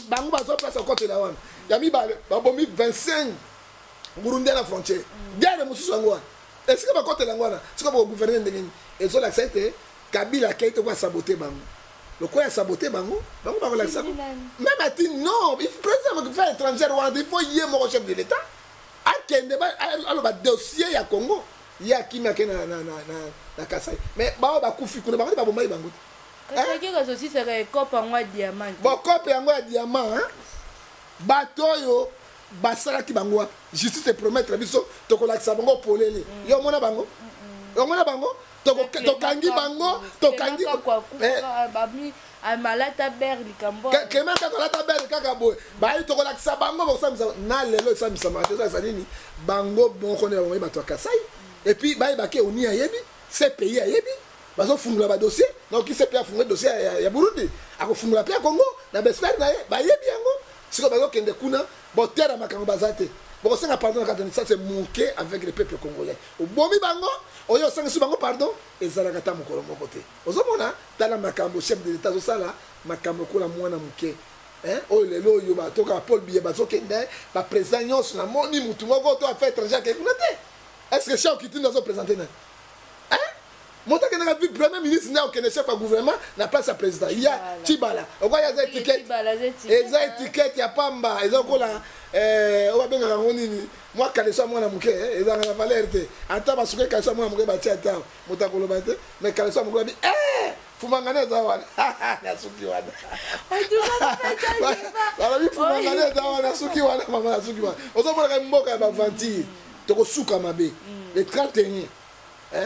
Bango bazo place au côté là wan. Yami ba bomi 25 Burundi à la frontière. Guerre mususu ngwa. Est-ce que ba côté là ngwa? C'est comme gouvernement de ngini. Et so l'accepter Kabila qui te va saboter bango. Le quoi a saboté bango? Bango ba relaxer. Même a dit non, il faut président faire étranger il faut y mon chef de l'état. A kende ba alors ba dossier ya Congo. Ya kimia ke na Kasai. Mais ba kufi kuna ba bomba bango. Kasai aussi c'est cope en moi diamant. Bon cope en moi diamant hein. Batoyo basalaki bango justice te promettre biso to kolakisa bango polele. Yo mona bango. Yo mona bango to kangi bango to kangi babmi amalata berli kambo. Clement ka kolata berli kaka boy. Ba to kolakisa bango bo samisa na lelo samisa ma ça nini bango bon connaît bango bato Kasai et puis ba ke oni ayebi c'est pays ayebi. Bazo fungula ba dossier donc qui s'est pas fungula dossier ya Burundi ako fungula pia Congo na bespère na ba yebi yango siko bazo kende kuna botera makambo bazate bon ça pardon quand ça c'est manqué avec le peuple congolais au bomi bango oyo sanga su bango pardon ezalaka ta mokolo moko te ozomona tala makambo chef de l'état zo sala makambo ko la mwana muke hein o lelo yo ba toka Paul Biya bazo kende ba président nyonso na moni mutu moko to a fait étranger ke kuna te est-ce que chef qui tu nous a présenté na monta que na vu premier ministre na aucun chef à gouvernement na place à président il y a Tibala on voit ya étiquette étiquette ya pamba ezokola on va bien ngoni moi kaleso mwana muke ezanga na valeur te ata basuke kaleso mwana muke ba tiata monta ko lobate mais kaleso muke bi fumangane za wana na suki wana wala bi fumangane za wana suki wana mama na suki wana ozomona ka mboka ba vanti to ko suka mabe le 31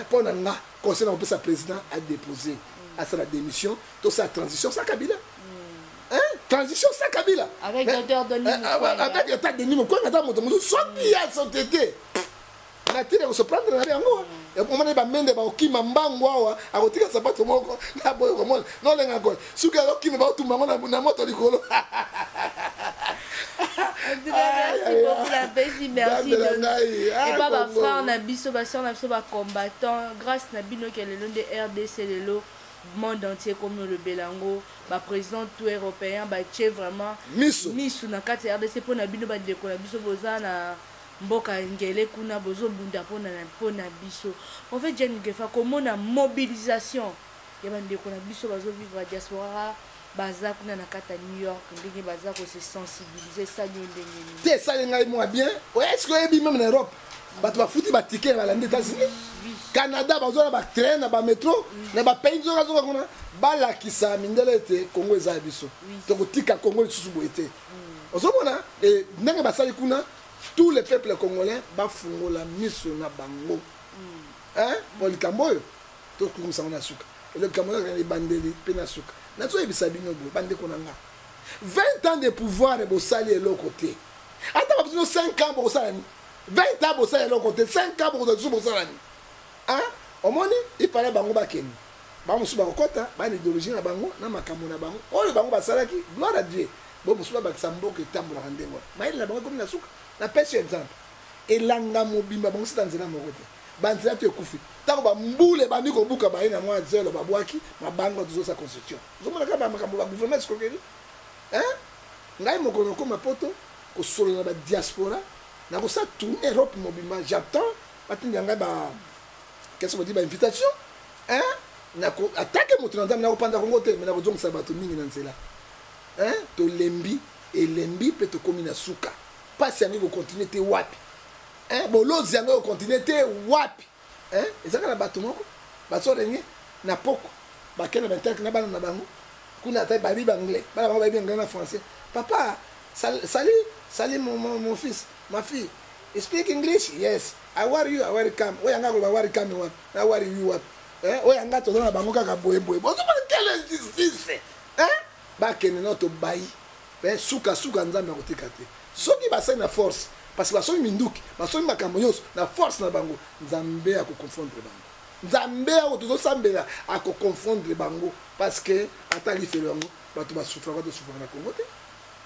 pour nga conseil on peut sa président a déposé à sa démission tout sa transition ça Kabila hein transition ça Kabila avec l'auteur de Nimo avec l'état de Nimo quoi ngata moto soit bien son tété na tire ko se prendre na yango et pour mane ba mende ba okima mbango awa akotika sapato moko na boyo ko mon non lenga ko suka okima ba otumba ngona na moto likolo. Merci beaucoup la Bézi, merci. Et pas frère Nabiso, soeur Nabiso, combattant, grâce Nabino qui est le nom de RDC, le monde entier comme le Belango, président tout européen, tché vraiment Misu na kati RDC pour Nabino Badeko Nabiso Bozana Mboka Ngele Kuna Bozo Bunda pour Nabiso. En fait, Jen Gefa, comment la mobilisation, il y a des Nabiso Bazo vivre à diaspora. Bazak na kata New York ndenge bazak ko se sensibiliser ça ndenge te ça ngai moi bien est-ce que ebi même en Europe bato ba futi ba ticket ba lande États-Unis Canada bazona ba train na ba métro na ba pays zo kazo kuna bala kisa mindele te Congo eza biso to ko tika Congo lisusu boete ozomona et ndenge basali kuna tous les peuples congolais ba fungola miso na bango hein pour le Camboyo to comme ça on a suka et le Cameroun les bandeli pena suka. 20 ans de pouvoir et bossali et l'autre côté. Attends, 5 ans pour ça. 20 ans pour ça et l'autre côté. 5 ans pour ça. Hein? Au moins, il fallait bango bakeni. Bango suba kota, ba idéologie na bango, na makambo na bango. Oh, bango basalaki, gloire à Dieu. Bon, musuba baksambo ke tambola ndengo. Mais la bango comme na suka. Na pêche exemple. Et langa mobimba bango c'est dans zela mokote. Banzela te kufi. Tango ba mbule ba niko buka ba ina mwa zelo ba bwaki mabango tuzo sa constitution. Zomona ka ba makambo ba gouvernement skokeli. Hein? Ngai mokono ko mapoto ko solo na ba diaspora na ko sa tout Europe mobimba j'attends patindi ngai ba qu'est-ce que dit ba invitation? Hein? Na ko attaquer moto na ndamna ko panda ko ngote mais na ko zongisa bato mingi na nzela. Hein? To lembi et lembi peut to komina suka. Pas si ngo continuer te wapi. Hein? Bon lozi ngo continuer te wapi. Hein? Ezaka na bato moko baso renye na poko bakena bentek na bana na bango kuna ta bari anglais bana ba bien en français papa salut mon fils ma fille You speak English? Yes. How are you? How are you come? Oyanga ko how are you come what? How are you what? Oyanga to na bango kaka boy. Bozo ba quelle injustice. Ba kene no to bai. Suka nzambe akotika te. Soki ba na force parce que ba so minduki, ba so makambo nyonso na force na bango. Nzambe akokonfondre bango. Nzambe akotozo sambela akokonfondre bango parce que atali felo bango bato ba souffra na Congo te.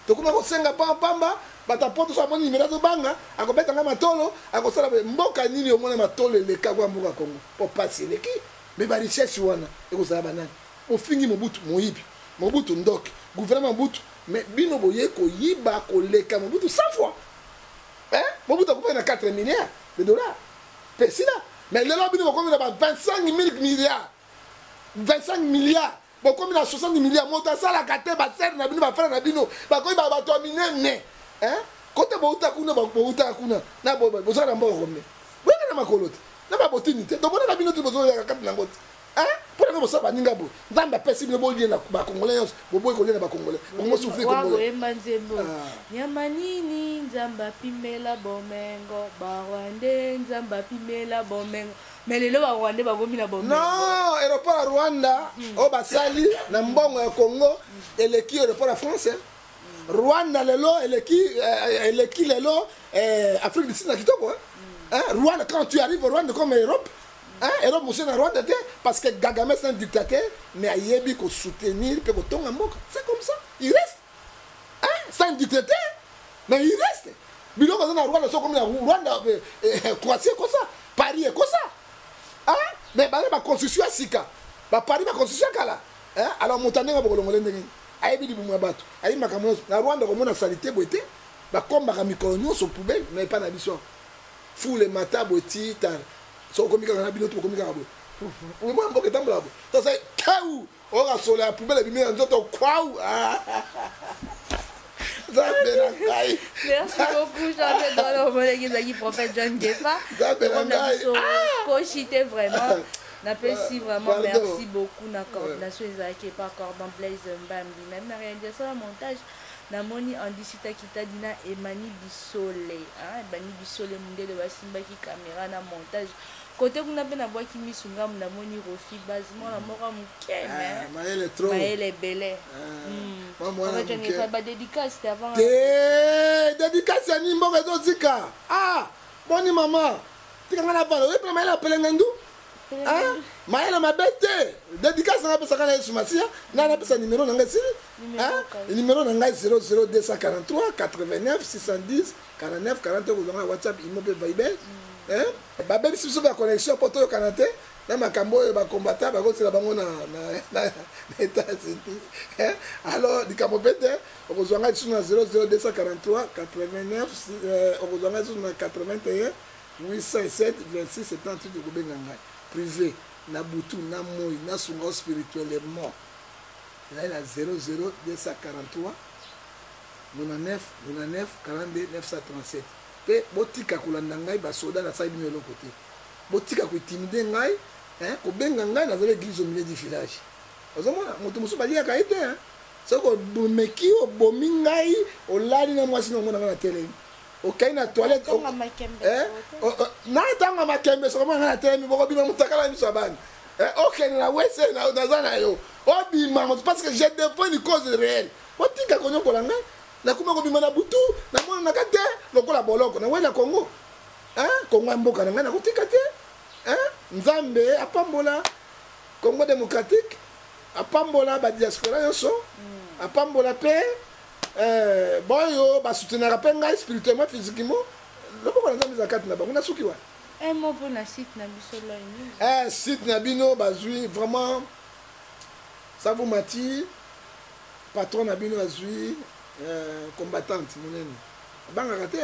Tokuma ko senga pamba bata poto so amoni nimero to banga akobeta nga matolo akosala mboka nini omona matolo leka kwa mboka Congo po pasi leki me ba richesse wana ekozala banani ofingi Mobutu ndoki gouvernement Mobutu mais bino boye ko yiba ko leka Mobutu 100 fois Mobutu akopesa na 4 milliards de dollars pesila mais lelo bino bokomi na ba 25 milliards 25 milliards beaucoup na 60 milliards moto sala kate ba ser na bino ba frère na bino ba ko ba to minene côté bouta kuna na bo sala mboko me wena na makolote na ba opportunité to bona na bino to bozo ya kate na ngote pour que ça ba ninga bo ndamba pesi bino bo liena ba congolais bo ko liena ba congolais mo souffrir congolais nyamanini nzamba pimela bomengo ba rwande nzamba pimela bomengo. Mais les lois rwandais bagomi na bombe. Non, aéroport à Rwanda, au basali na mbongo ya Congo, eleki aéroport à France. Rwanda lelo eleki lelo Afrique du Sud na kitoko Rwanda quand tu arrives au Rwanda comme Europe, Europe monsieur na Rwanda parce que Kagame c'est un dictateur mais ayebi ko soutenir pe ko tonga mboka. C'est comme ça. Il reste. C'est un dictateur mais il reste. Biloko na Rwanda so comme la Rwanda Croatie comme ça, Paris comme ça. Mais ba construction sika ba Paris ba construction kala alors montagne ba kolongole ndenge ayebi libumu bato ayi makambo na Rwanda ko mona salité boité ba komba ka mikolo nyonso poubelle mais pas na biso fou le mata boti tan so komika na bino to komika bo o mo mboke tambola bo to say kau o ga so la poubelle bi mi nzoto kwau Merci beaucoup, j'adore le prophète John Gefa. Cochité vraiment. N'apprécie vraiment, merci beaucoup. La coordination est pas cordon Blaise Mbambi. Même la réalisation, le montage, Namoni Andisita Kitadina et Mani Bissole. Mani Bissole, Mundé de Wasimba qui caméra na montage. Côté qu'on a bien à voir qui misunga Namoni Rofi, basement la mort à Mouken. Maël est trop. Maël est belle. Moi, je n'ai pas dédicace, c'était avant. Dédicace à Nimbo Zika. Bonne maman. Tu as la parole. Oui, Maël appelle Nandou. Maël m'a bêté. Dédicace à la personne qui est na pesa numéro nangasi. Numéro nangasi 00243 89 610 49 40 vous WhatsApp immobile Viber. Babel si vous avez connexion pour tout le Canada. Na makambo ba combattant ba kotela bango na États-Unis. Alors dikambo bete okozwanga sur 00243 89 okozwanga sur 81 807 26 78 de Gobenganga privé na butu na moi na sungo spirituellement. Il a 00243 99 42 937. Pe botika kolanda ngai ba soda na saïbi melo côté. Botika ko intimider ngai ko benga ngai na zele église au milieu du village. Ozomona moto musu balia kaite soko bomeki o bomingai o lali na mwasi no mona na tele. O kaina toilette na tanga makembe soko mona na tele mi boko bima mutakala mi sabani. OK na wese na zana yo. O bima parce que j'ai des points de cause réelle. Botika ko nyoko ngai na kuma ko bima na butu na mona na kate lokola boloko na wena Congo. Congo mboka na ngana kutika te Nzambe apambola Congo démocratique apambola ba diaspora yoso apambola pe boyo ba soutenir pe ngai spirituellement physiquement loboko na Nzambe zakati na bango na suki wa un mot pour la site na biso là site na bino bazui vraiment ça vous mati patron na bino azui combattante monene banga raté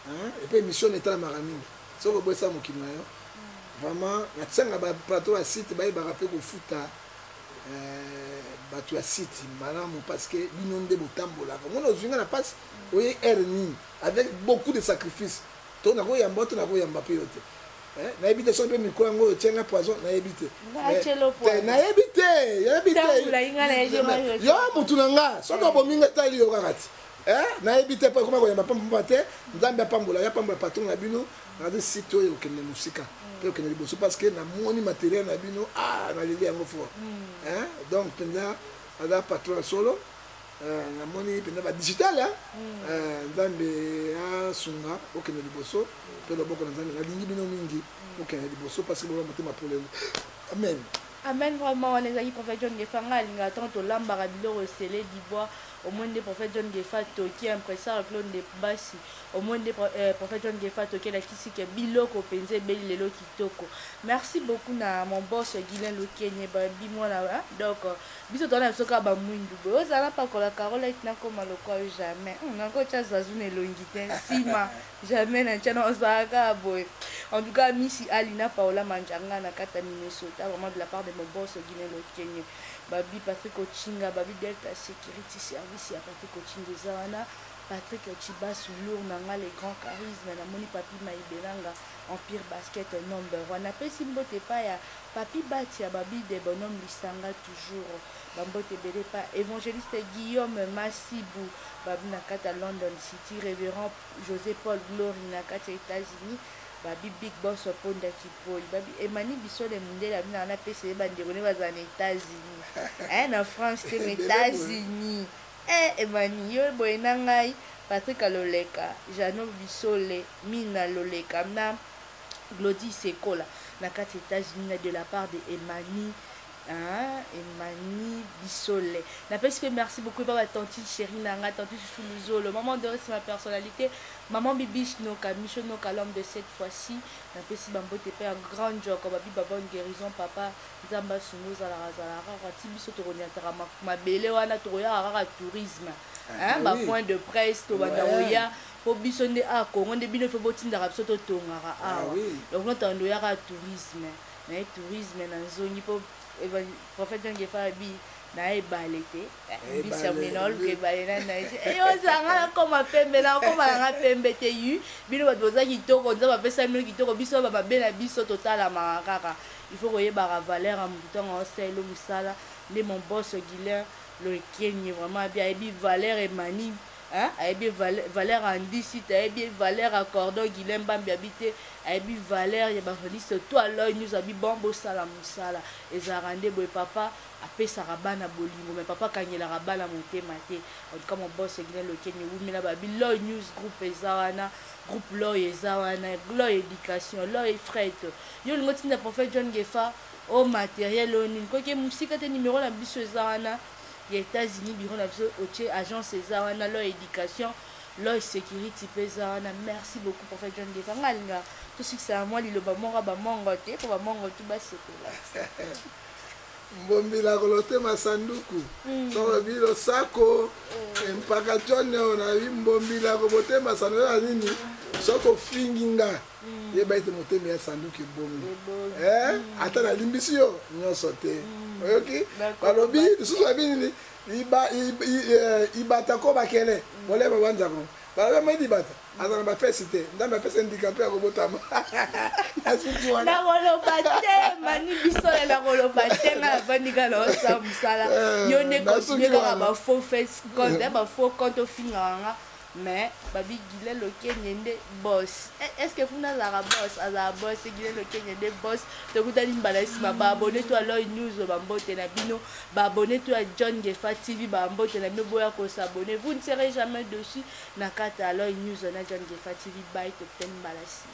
et puis mission est à la marine so ko bossa mokili na yo vraiment na tsanga ba plateau à site ba rappeler ko futa batu ya site malamu parce que bino nde botambola ko mona zinga na passe oye erni avec beaucoup de sacrifices to na ko yamba to na ko yamba pe yote na ebite so pe miko ngo tsenga poison na ebite na ebite yo mutu na nga so ko bominga tali yo kakati nayebi te mpo ekoma koyamba pamba te nzambe apambola ya pambola patron na bino naza site oyo okende mosika mpe okende liboso parce que namoni matériel na bino naleli yango fort donc mpenza aza patron ya solo namoni mpenza badigital nzambe asunga okende liboso mpe loboko na nzambe nalingi bino mingi okende liboso parce que boba motema pour lelo amen. Amen, vraiment, les amis, prophète John Gefanga, il tant au lambara bilo scellé d'ivoire, au moins des prophètes John Gefato qui impresseur clone de Bassi, au moins des prophètes John Gefato qui est la kisi qui est biloko penze beli lelo kitoko. Merci beaucoup na mon boss Guilain Lokenye babi moi là, donc biso tona soka ba mwindu bo ozala pa ko la Carole na koma lokwa jamais. On a encore chance azune longité sima jamais na chana ozaka boy. En tout cas, Missy Alina Paola Manjanga na kata Minnesota, vraiment de la part de mon boss Guinée Kenya. Babi Patrick Ochinga, Babi Delta Security Service, ya Patrick Ochinga Zawana, Patrick Chibas Lourd, Nanga les grands charismes, na moni Papi Maïbelanga, Empire Basket number 1. Après Simbote pa ya Papi Batia, Babi des bonhommes Lissanga toujours, Bambote Bele pa évangéliste Guillaume Massibou, Babi Nakata London City, révérend José Paul Glory Nakata États-Unis. Babi big boss ponda kipoyi babi emani biso le mundela bina na pese bandeko ne bazana États-Unis na France te États-Unis emani yo boyena ngai Patrick Aloleka Jano Bisole Mina Loleka na Glody Sekola na kati États-Unis de la part de Emani Emani Bissole. Merci beaucoup pour tante chérie Nanga, tante Choulouzo. Le moment de c'est ma personnalité. Maman Bibiche Noka, Micho Noka, l'homme de cette fois-ci. Napesi Bambo Tepe, un grand job. Babi Babon guérison, papa. Zamba Suno, Zalara, Tibiso Toroniatara, ma belle, Wana Toroya, Arara tourisme. Ma point de presse, Tobanaoya. Pour bisonner à Congo, on débute le botin d'Arab Soto Tongara. Donc, on entend le tourisme. Mais tourisme, dans une zone, prophète John Gefabi na ebalete bisaminol ke balena na yo zanga koma pembe na koma nga pembe te yu bino badoza kitoko nza bapesa mino kitoko biso ba bena biso totala makaka il faut koyeba ba valeur am butonga oselo musala les mon boss Guilain le Kenya vraiment bien ebi valeur et mani ayebi valeur en d'ici ayebi valeur à cordon Guilain Bambi habité ayebi valeur ya bajournaliste toi l'œil nous abi bombo sala musala ezarande boy papa apesa rabana bolingo mais papa kanyela rabana motema te en tout cas mon boss Guilain le Kenya wumela babi l'œil news groupe ezawana groupe l'œil ezawana l'œil éducation l'œil fret yo ngoti na prophète John Gefa au matériel oni ko ke musika te numéro na biso ezawana les États-Unis, bureau de agence César, leur éducation, leur sécurité, merci beaucoup pour faire John Gefanga. Tout ce que c'est à moi, il va m'en rabamongoter, pour m'en tout bas, c'est Mbombi la kolote masanduku. Kwa bilo sako, mpaka chone ona mbombi la kolote masanduku nini? Soko finginga. Ye baite motemi ya sanduku mbombi. Ata na limbisi yo nyoso te. Oyoki? Balobi susu abini ibata ko bakele. Wole babanza ko. Balobi medi bata. Azana ba fesite. Ndamba pesa handicapé ya kobotama. Na rolo bate mani biso la rolo bate na bandika lo sa musala. Yo ne continue ka ba faux face compte ba faux compte finanga. Mais babi Guilain le Kenya boss. Est-ce que vous n'avez pas boss à la boss Guilain le Kenya boss te kutali mbalasi ba abonnez-toi à l'œil news ba mbote na bino ba abonnez-toi à John Gefa TV ba mbote na bino boya ko s'abonner vous ne serez jamais dessus na kata à l'œil news na John Gefa TV by Top 10 mbalasi.